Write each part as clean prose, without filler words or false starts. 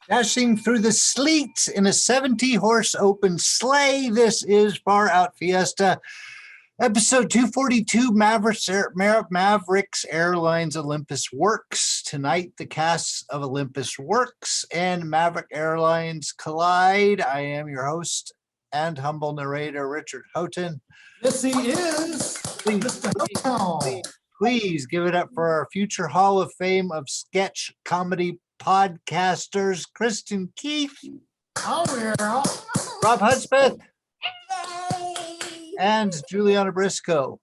Dashing through the sleet in a 70-horse open sleigh, this is Far Out Fiesta, episode 242, Mavericks Airlines Olympus Works. Tonight, the casts of Olympus Works and Maverick Airlines collide. I am your host and humble narrator, Richard Houghton. Yes, he is. Please give it up for our future Hall of Fame of sketch comedy podcasters, Kristin Keith, Robb Hudspeth, and JuliAnna Briscoe.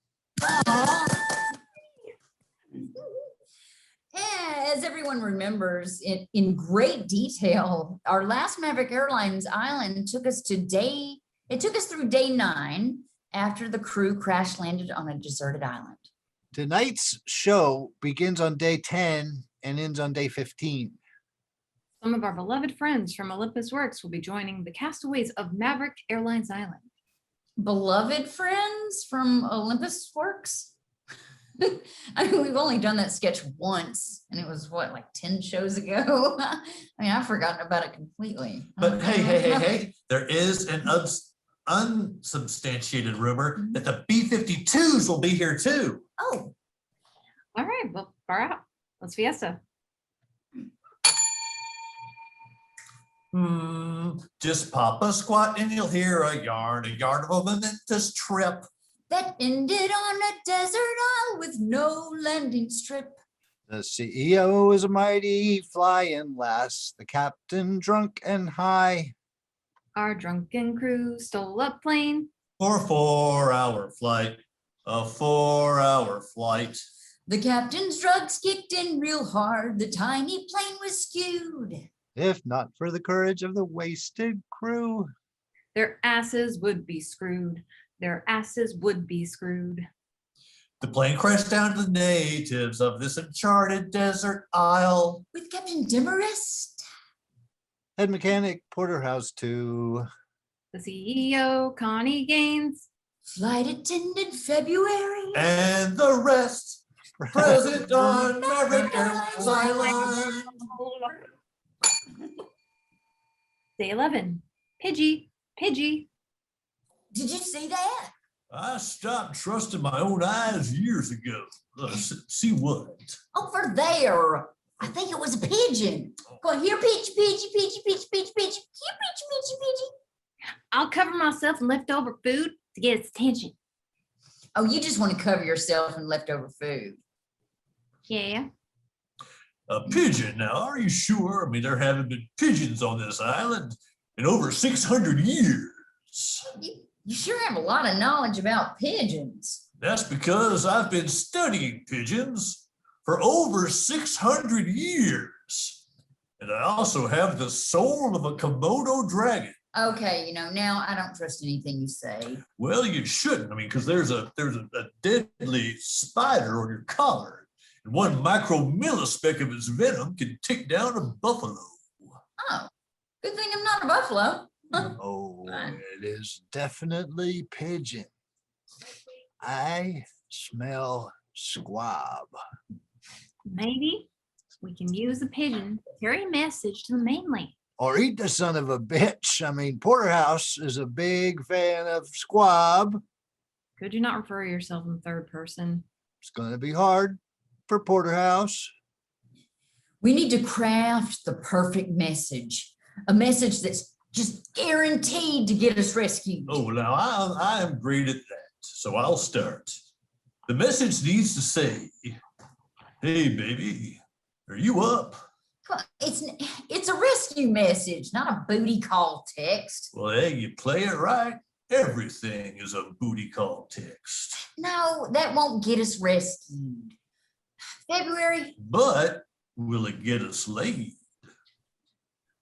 As everyone remembers in great detail, our last Maverick Airlines island took us through day 9 after the crew crash landed on a deserted island. Tonight's show begins on day 10 and ends on day 15. Some of our beloved friends from Olympus Works will be joining the castaways of Maverick Airlines Island. Beloved friends from Olympus Works? I mean, we've only done that sketch once, and it was what, like 10 shows ago? I mean, I've forgotten about it completely. But hey, there is an unsubstantiated rumor that the B-52s will be here too. Oh. All right, well, far out. Let's Fiesta. Just pop a squat and you'll hear a yarn of a momentous trip that ended on a desert isle with no landing strip. The CEO is a mighty flying lass, the captain drunk and high. Our drunken crew stole a plane for a 4-hour flight, a 4-hour flight. The captain's drugs kicked in real hard, the tiny plane was skewed. If not for the courage of the wasted crew, their asses would be screwed. Their asses would be screwed. The plane crashed down to the natives of this uncharted desert isle. With Captain Demarest, head mechanic Porterhouse 2, the CEO Connie Gaines, flight attendant February, and the rest present on Maverick Airlines Island. Day 11, Pidgey. Did you see that? I stopped trusting my own eyes years ago. See what? Over there. I think it was a pigeon. Go on, here, Peachy. Here, Peachy. I'll cover myself in leftover food to get its attention. Oh, you just want to cover yourself in leftover food. Yeah. A pigeon? Now, are you sure? I mean, there haven't been pigeons on this island in over 600 years. You sure have a lot of knowledge about pigeons. That's because I've been studying pigeons for over 600 years. And I also have the soul of a Komodo dragon. Okay, now I don't trust anything you say. Well, you shouldn't. I mean, because there's a deadly spider on your collar. And one micromillispeck of its venom can take down a buffalo. Oh, good thing I'm not a buffalo. Oh, it is definitely pigeon. I smell squab. Maybe we can use the pigeon to carry a message to the mainland. Or eat the son of a bitch. I mean, Porterhouse is a big fan of squab. Could you not refer to yourself in third person? It's going to be hard for Porterhouse. We need to craft the perfect message. A message that's just guaranteed to get us rescued. Oh, now I am great at that, so I'll start. The message needs to say, "Hey, baby, are you up?" It's a rescue message, not a booty call text. Well, hey, you play it right. Everything is a booty call text. No, that won't get us rescued. February. But will it get us laid?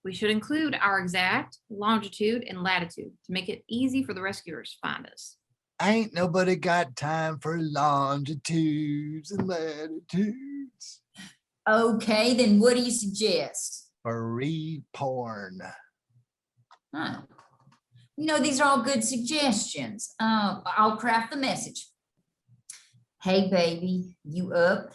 We should include our exact longitude and latitude to make it easy for the rescuers to find us. Ain't nobody got time for longitudes and latitudes. Okay, then what do you suggest? Free porn. Oh, these are all good suggestions. I'll craft the message. Hey, baby, you up?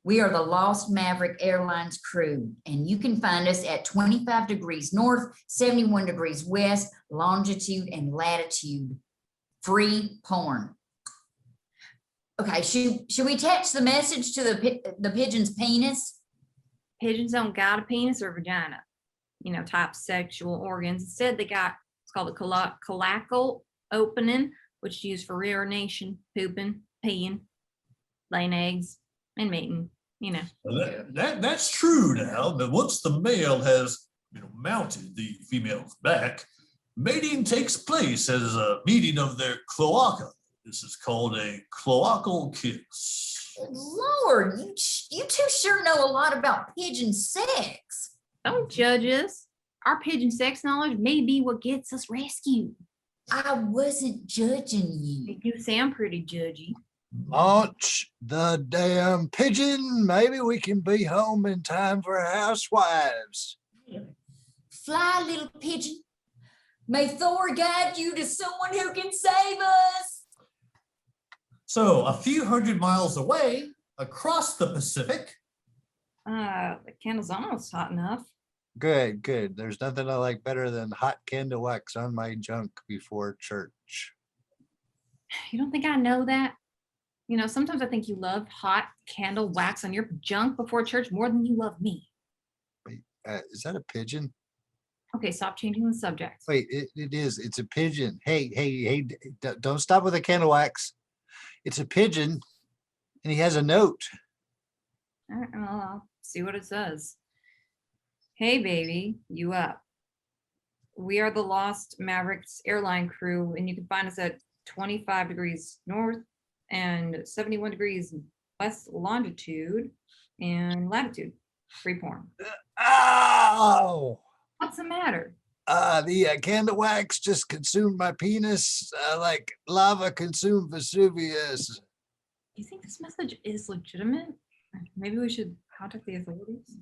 We are the Lost Maverick Airlines crew, and you can find us at 25 degrees north, 71 degrees west, longitude and latitude. Free porn. Okay, should we attach the message to the pigeon's penis? Pigeons don't got a penis or vagina, type sexual organs. Instead, it's called a cloacal opening, which is used for urination, pooping, peeing, laying eggs, and mating. That's true now, but once the male has mounted the female's back, mating takes place as a meeting of their cloaca. This is called a cloacal kiss. Lord, you two sure know a lot about pigeon sex. Don't judge us. Our pigeon sex knowledge may be what gets us rescued. I wasn't judging you. You sound pretty judgy. Launch the damn pigeon. Maybe we can be home in time for housewives. Fly, little pigeon. May Thor guide you to someone who can save us. So a few hundred miles away, across the Pacific. The candle's almost hot enough. Good. There's nothing I like better than hot candle wax on my junk before church. You don't think I know that? Sometimes I think you love hot candle wax on your junk before church more than you love me. Wait, is that a pigeon? Okay, stop changing the subject. Wait, it is. It's a pigeon. Hey, don't stop with the candle wax. It's a pigeon, and he has a note. All right, well, I'll see what it says. Hey, baby, you up? We are the Lost Mavericks airline crew, and you can find us at 25 degrees north and 71 degrees west longitude and latitude. Free porn. Ow! What's the matter? The candle wax just consumed my penis like lava consumed Vesuvius. Do you think this message is legitimate? Maybe we should contact the authorities.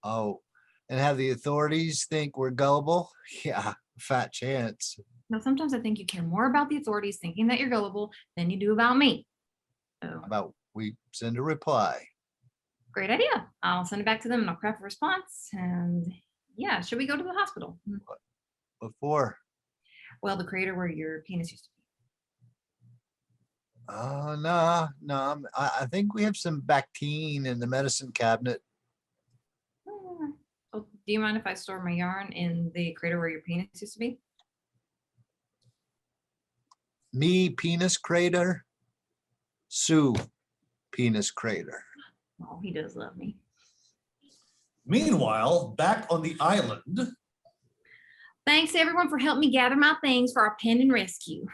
Oh, and have the authorities think we're gullible? Yeah, fat chance. Now, sometimes I think you care more about the authorities thinking that you're gullible than you do about me. So, How about we send a reply? great idea. I'll send it back to them and I'll craft a response. And yeah, should we go to the hospital? Before? Well, the crater where your penis used to be. Oh, no. I think we have some Bactine in the medicine cabinet. Oh, do you mind if I store my yarn in the crater where your penis used to be? Me, penis crater. Sue, penis crater. Oh, he does love me. Meanwhile, back on the island, Thanks everyone for helping me gather my things for our pending rescue.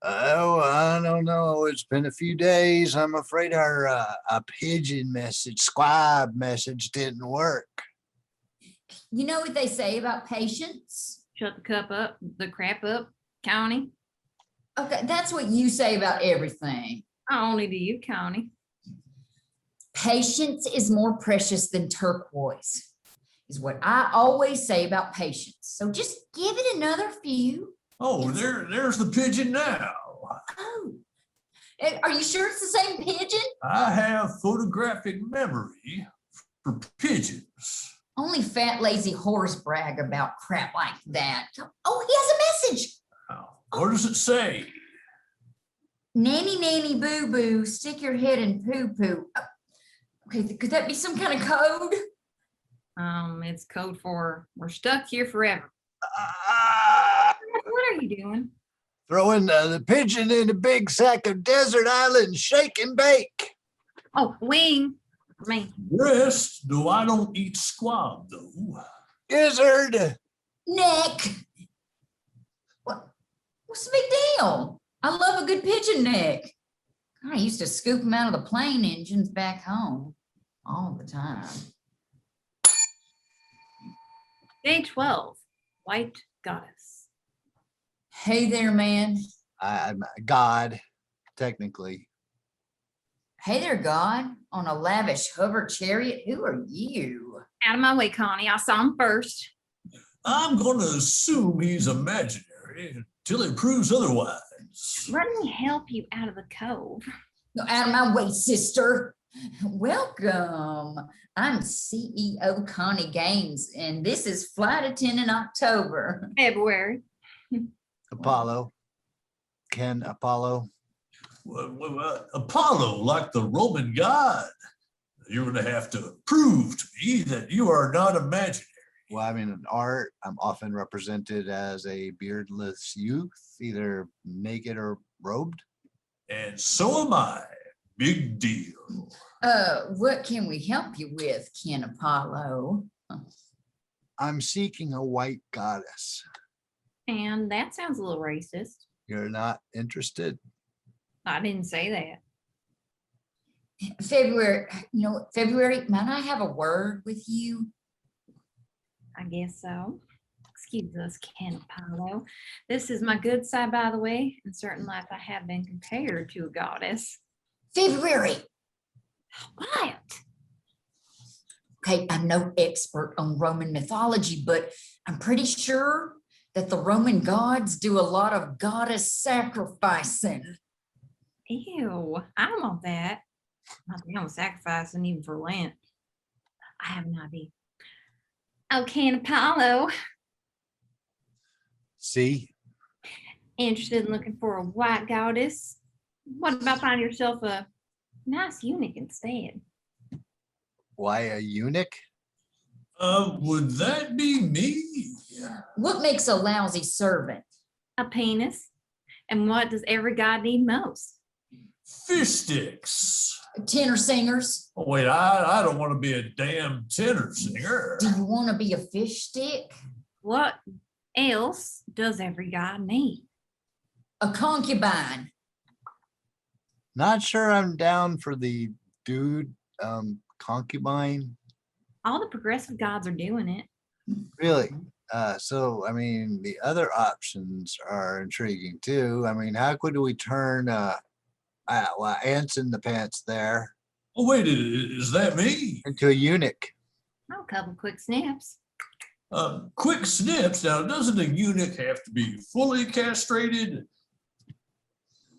Oh, I don't know. It's been a few days. I'm afraid our a pigeon message, squab message didn't work. You know what they say about patience? Shut the crap up, County. Okay, that's what you say about everything. Only to you, County. Patience is more precious than turquoise, is what I always say about patience. So just give it another few. oh, there's the pigeon now. Oh, are you sure it's the same pigeon? I have photographic memory for pigeons. Only fat, lazy whores brag about crap like that. Oh, he has a message. What does it say? Nanny, nanny, boo, boo, stick your head in poo, poo. Okay, could that be some kind of code? It's code for we're stuck here forever. What are you doing? Throwing the pigeon in a big sack of desert island shake and bake. Oh, wing. Me. Rest, though I don't eat squab, though. Gizzard. Neck. What's the big deal? I love a good pigeon neck. I used to scoop them out of the plane engines back home. all the time. Day 12, White Goddess. Hey there, man. I'm God, technically. Hey there, God. On a lavish hover chariot. Who are you? Out of my way, Connie. I saw him first. I'm going to assume he's imaginary until it proves otherwise. Let me help you out of the cove. No, out of my way, sister. Welcome. I'm CEO Connie Gaines, and this is Flight Attendant October. February. Apollo. Ken Apollo. Apollo, like the Roman god. You're going to have to prove to me that you are not imaginary. Well, I mean, in art, I'm often represented as a beardless youth, either naked or robed. And so am I. Big deal. What can we help you with, Ken Apollo? I'm seeking a white goddess. And that sounds a little racist. You're not interested? I didn't say that. February, February, might I have a word with you? I guess so. Excuse us, Ken Apollo. This is my good side, by the way. In certain life, I have been compared to a goddess. February. What? Okay, I'm no expert on Roman mythology, but I'm pretty sure that the Roman gods do a lot of goddess sacrificing. Ew, I don't want that. I think I'm sacrificing even for Lent. I have an idea. Oh, Ken Apollo. See? Interested in looking for a white goddess? What about finding yourself a nice eunuch instead? Why a eunuch? Would that be me? What makes a lousy servant? A penis. And what does every god need most? Fish sticks. Tenor singers? Oh, wait, I don't want to be a damn tenor singer. Do you want to be a fish stick? What else does every god need? A concubine? Not sure I'm down for the dude concubine. All the progressive gods are doing it. Really? So, I mean, the other options are intriguing too. I mean, how could we turn ants in the pants there Oh, wait, is that me? into a eunuch? Oh, a couple quick snaps. Quick snips. Now, doesn't a eunuch have to be fully castrated?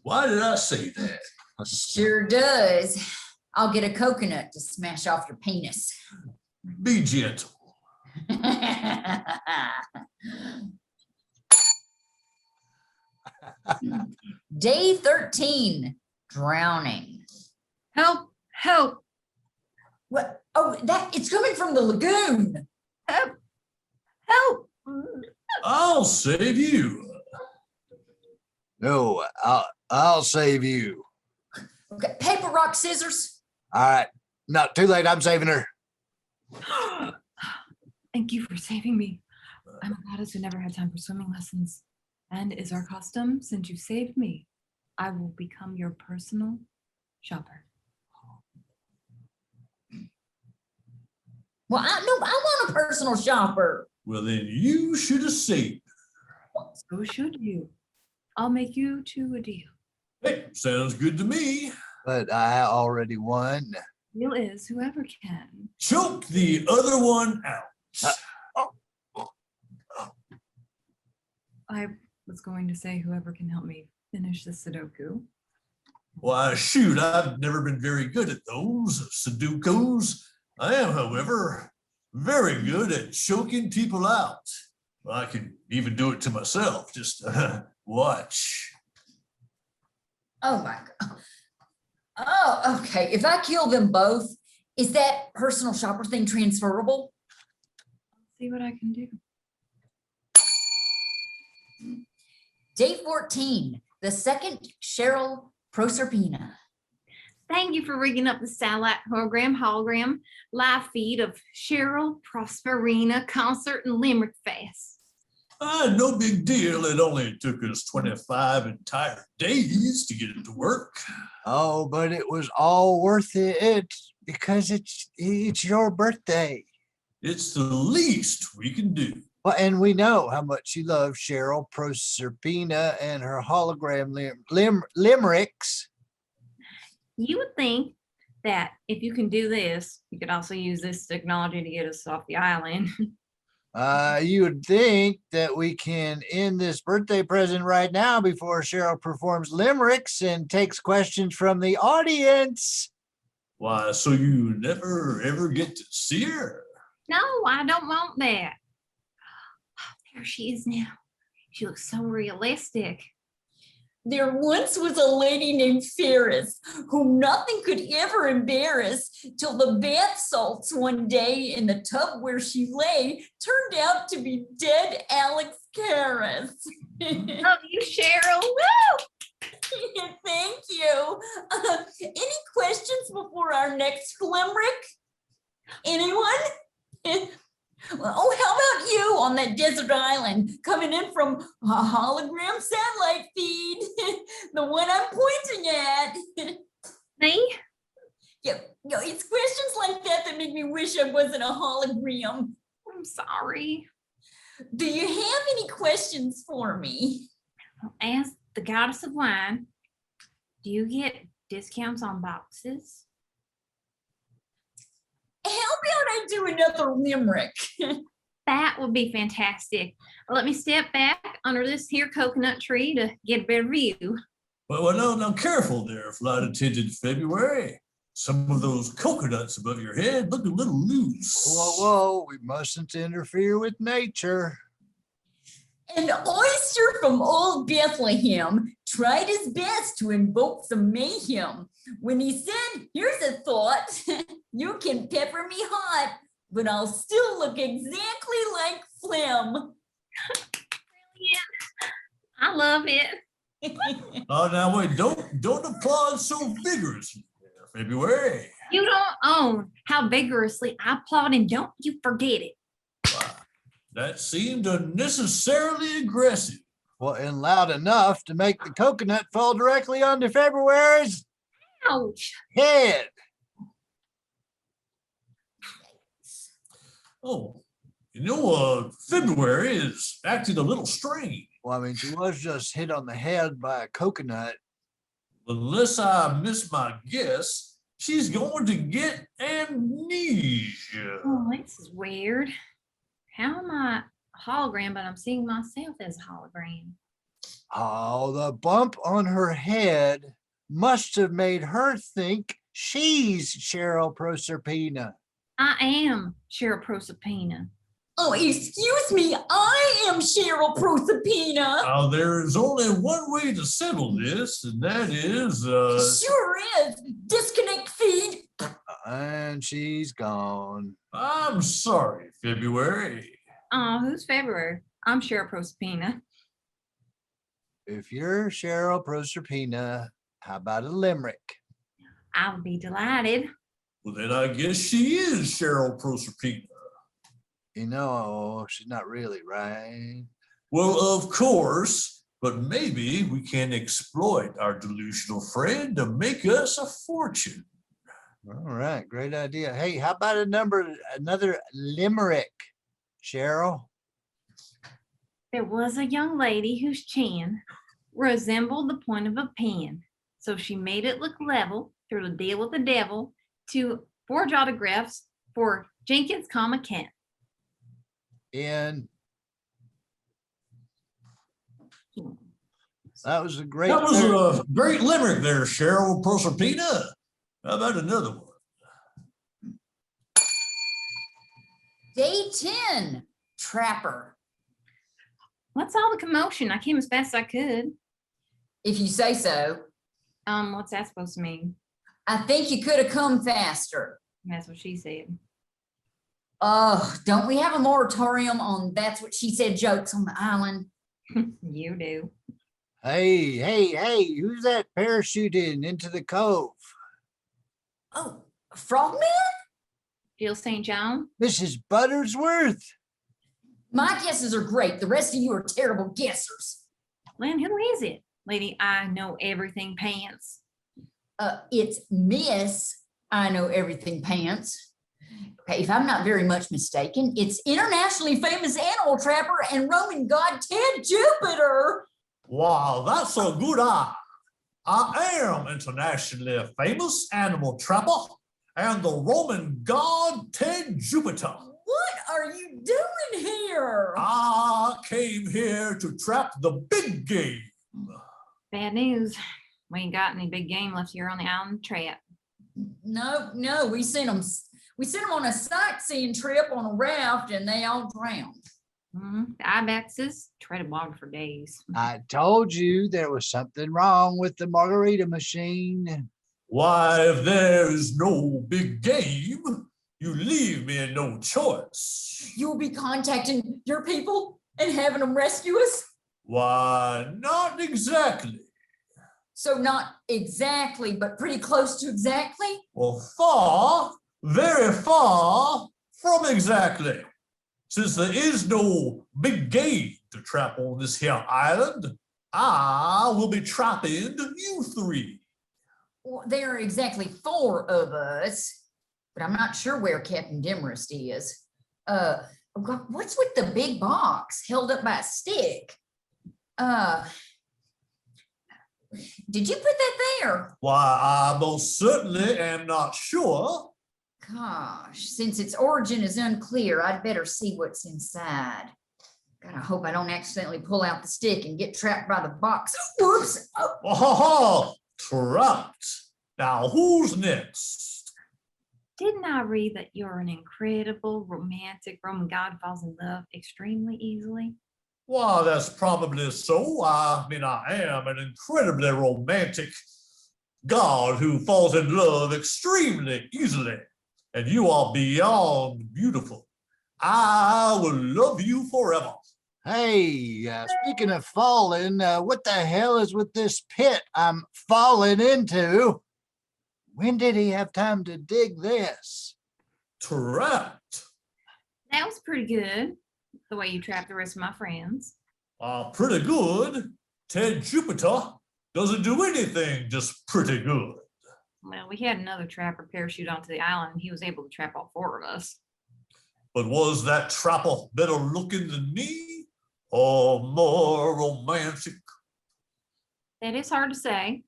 Why did I say that? Sure does. I'll get a coconut to smash off your penis. Be gentle. Day 13, drowning. Help, help, What? Oh, it's coming from the lagoon. help, help. I'll save you. No, I'll save you. Okay, paper, rock, scissors. All right. No, too late. I'm saving her. Thank you for saving me. I'm a goddess who never had time for swimming lessons. And is our custom, since you saved me, I will become your personal shopper. Well, I want a personal shopper. Well, then you should have saved her. So should you. I'll make you two a deal. Hey, sounds good to me. But I already won. Deal is whoever can. Choke the other one out. I was going to say whoever can help me finish the Sudoku. Why, shoot, I've never been very good at those Sudokus. I am, however, very good at choking people out. I can even do it to myself. Just watch. Oh my God. Oh, okay. If I kill them both, is that personal shopper thing transferable? See what I can do. Day 14, the second Cheryl Proserpina. Thank you for rigging up the satellite hologram live feed of Cheryl Prosperina concert and Limerick Fest. No big deal. It only took us 25 entire days to get it to work. Oh, but it was all worth it. Because it's your birthday. It's the least we can do. Well, and we know how much you love Cheryl Proserpina and her hologram limericks. You would think that if you can do this, you could also use this technology to get us off the island. You would think that we can end this birthday present right now before Cheryl performs limericks and takes questions from the audience. Why, so you never ever get to see her? No, I don't want that. There she is now. She looks so realistic. There once was a lady named Ferris whom nothing could ever embarrass till the bath salts one day in the tub where she lay turned out to be dead Alex Karras. Love you, Cheryl. Woo! Thank you. Any questions before our next limerick? Anyone? Oh, how about you on that desert island coming in from a hologram satellite feed? The one I'm pointing at. Me? Yeah, it's questions like that that make me wish I wasn't a hologram. I'm sorry. Do you have any questions for me? As the goddess of wine, do you get discounts on boxes? How about I do another limerick? That would be fantastic. Let me step back under this here coconut tree to get a better view. Well, no, careful there, flight attendant February. Some of those coconuts above your head look a little loose. Whoa, we mustn't interfere with nature. An oyster from old Bethlehem tried his best to invoke some mayhem when he said, here's a thought, you can pepper me hot, but I'll still look exactly like phlegm. Brilliant. I love it. Oh, now wait, don't applaud so vigorously there, February. You don't own how vigorously I applaud, and don't you forget it. Wow, that seemed unnecessarily aggressive. Well, and loud enough to make the coconut fall directly onto February's Ouch. head. Oh, February is acting a little strange. Well, I mean, she was just hit on the head by a coconut. Unless I miss my guess, she's going to get amnesia. Oh, this is weird. How am I a hologram, but I'm seeing myself as a hologram? Oh, the bump on her head must have made her think she's Cheryl Proserpina. I am Cheryl Proserpina. Oh, excuse me, I am Cheryl Proserpina. Now, there is only one way to settle this, and that is, Sure is. Disconnect feed. And she's gone. I'm sorry, February. Oh, who's February? I'm Cheryl Proserpina. If you're Cheryl Proserpina, how about a limerick? I would be delighted. Well, then I guess she is Cheryl Proserpina. You know, she's not really, right? Well, of course, but maybe we can exploit our delusional friend to make us a fortune. All right, great idea. Hey, how about another limerick, Cheryl? There was a young lady whose chin resembled the point of a pen. So she made it look level through a deal with the devil to forge autographs for Jenkins, Kent. And that was a great. That was a great limerick there, Cheryl Proserpina. How about another one? Day 10, Trapper. What's all the commotion? I came as fast as I could. If you say so. What's that supposed to mean? I think you could have come faster. That's what she said. Oh, don't we have a moratorium on that's what she said jokes on the island? You do. Hey, who's that parachuting into the cove? Oh, Frogman? Jill St. John? Mrs. Buttersworth. My guesses are great. The rest of you are terrible guessers. Lynn, who is it? Lady, I know everything pants. It's Miss I know everything, Pants. Okay, if I'm not very much mistaken, it's internationally famous animal trapper and Roman god Ted Jupiter. Wow, that's a good eye. I am internationally famous animal trapper and the Roman god Ted Jupiter. What are you doing here? I came here to trap the big game. Bad news. We ain't got any big game left here on the island trap. No, we sent them on a sightseeing trip on a raft and they all drowned. The ibexes treaded water for days. I told you there was something wrong with the margarita machine. Why, if there is no big game, you leave me no choice. You'll be contacting your people and having them rescue us? Why, not exactly. So not exactly, but pretty close to exactly? Well, far, very far from exactly. Since there is no big game to trap on this here island, I will be trapping you three. Well, there are exactly 4 of us, but I'm not sure where Captain Demarest is. What's with the big box held up by a stick? Did you put that there? Why, I most certainly am not sure. Gosh, since its origin is unclear, I'd better see what's inside. God, I hope I don't accidentally pull out the stick and get trapped by the box. Whoops! Oh, trapped. Now, who's next? Didn't I read that you're an incredible romantic Roman god who falls in love extremely easily? Well, that's probably so. I mean, I am an incredibly romantic god who falls in love extremely easily. And you are beyond beautiful. I will love you forever. Hey, speaking of falling, what the hell is with this pit I'm falling into? When did he have time to dig this? Trapped. That was pretty good, the way you trapped the rest of my friends. Pretty good. Ted Jupiter doesn't do anything just pretty good. Well, we had another trapper parachute onto the island, and he was able to trap all 4 of us. But was that trapper better looking than me or more romantic? That is hard to say.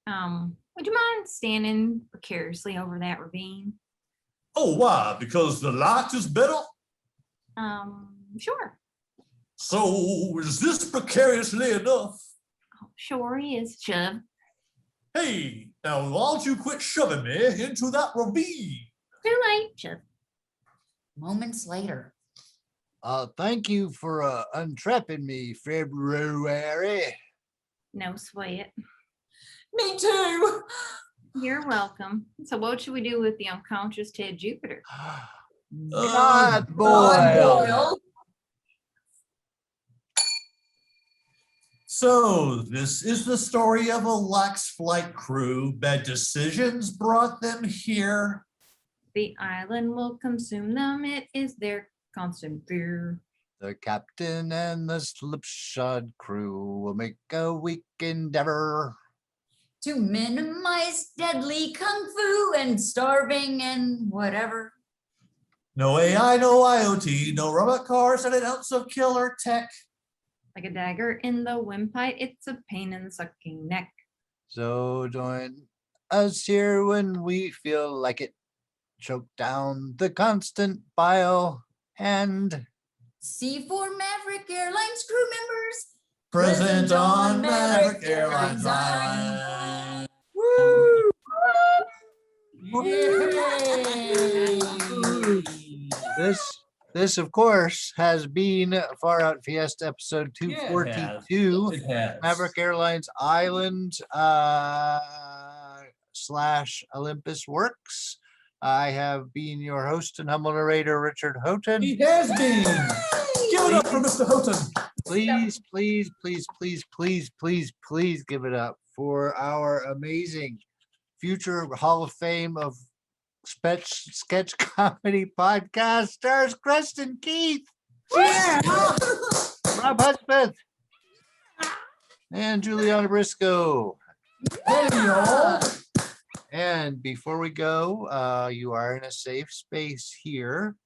Would you mind standing precariously over that ravine? Oh, why? Because the light is better? Sure. So is this precariously enough? Oh, sure is, Shove. Hey, now why don't you quit shoving me into that ravine? Too late, Shove. Moments later. Thank you for untrapping me, February. No sweat. Me too. You're welcome. So what should we do with the unconscious Ted Jupiter? God God boy. boil. So this is the story of a lax flight crew. Bad decisions brought them here. The island will consume them. It is their constant fear. The captain and the slipshod crew will make a weak endeavor. To minimize deadly kung fu and starving and whatever. No AI, no IoT, no robot cars, and an ounce of killer tech. Like a dagger in the windpipe, it's a pain in the sucking neck. So join us here when we feel like it. Choke down the constant bile and C4 Maverick Airlines crew members. Present on Maverick Airlines Island. woo! Yay! This of course has been Far Out Fiesta episode 242. It has. Maverick Airlines Island / Olympus Works. I have been your host and humble narrator, Richard Houghton. He has been. Give it up for Mr. Houghton. Please, please, please, please, please, please, please give it up for our amazing future Hall of Fame of sketch comedy podcast stars, Kristin Keith, Robb Hudspeth, and JuliAnna Briscoe. Hey, y'all. And before we go, you are in a safe space here.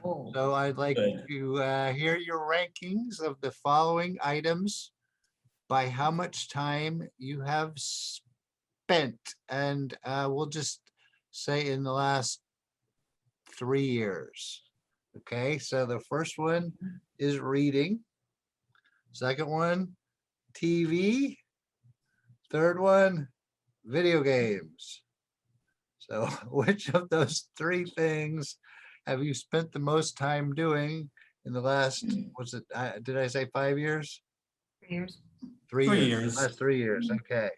Oh, So I'd like Good. to hear your rankings of the following items by how much time you have spent. And we'll just say in the last 3 years. Okay, so the first one is reading. Second one, TV. Third one, video games. So which of those 3 things have you spent the most time doing in the last, was it, did I say 5 years? 3 years. 3 3 years, years. last 3 years, okay.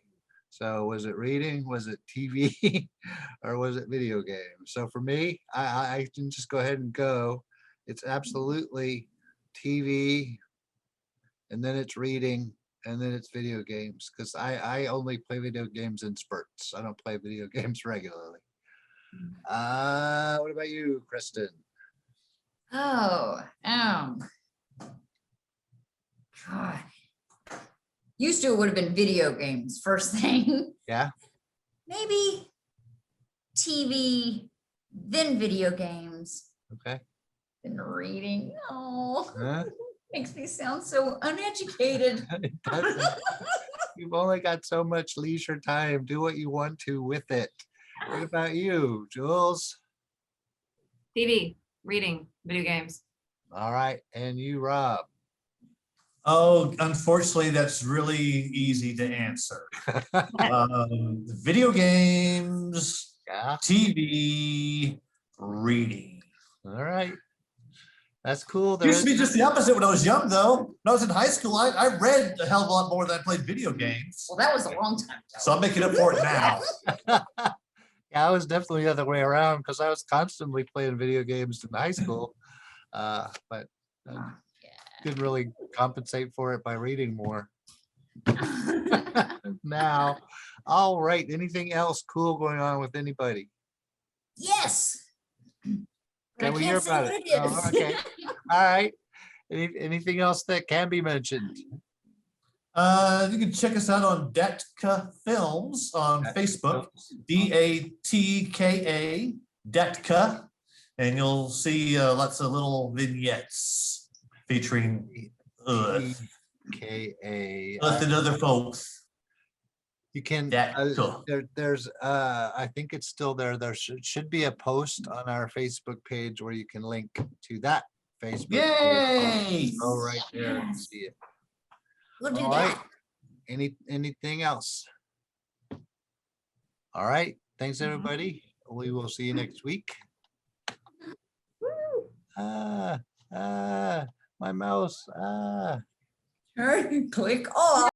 So was it reading, was it TV, or was it video games? So for me, I can just go ahead and go. It's absolutely TV, and then it's reading, and then it's video games, because I only play video games in spurts. I don't play video games regularly. What about you, Kristin? oh, God. Used to it would have been video games first thing. Yeah, Maybe TV, then video games, okay. then reading. Oh, Huh? makes me sound so uneducated. It doesn't- You've only got so much leisure time. Do what you want to with it. What about you, Jules? TV, reading, video games. All right, and you, Rob? Oh, unfortunately, that's really easy to answer. Video games, Yeah, TV, reading. all right. That's cool. There Used to be is- just the opposite when I was young, though. When I was in high school, I read a hell of a lot more than I played video games. Well, that was a long time ago. So I'm making up for it now. Yeah, I was definitely the other way around because I was constantly playing video games in high school. But I didn't really compensate for it by reading more. Now, all right. Anything else cool going on with anybody? Yes. But I Can we hear can't say about what it? it is. Oh, okay. All right. Anything else that can be mentioned? You can check us out on Datka Films on Facebook, DATKA, Datka, and you'll see lots of little vignettes featuring KA. us and other folks. You can, Datka. there's, I think it's still there. There should be a post on our Facebook page where you can link to that Facebook. page. Yay! Oh, right there. and Yes. See it. We'll do All right. that. Anything else? All right. Thanks, Mhm. everybody. We will see you next week. Woo. My mouse. Click off.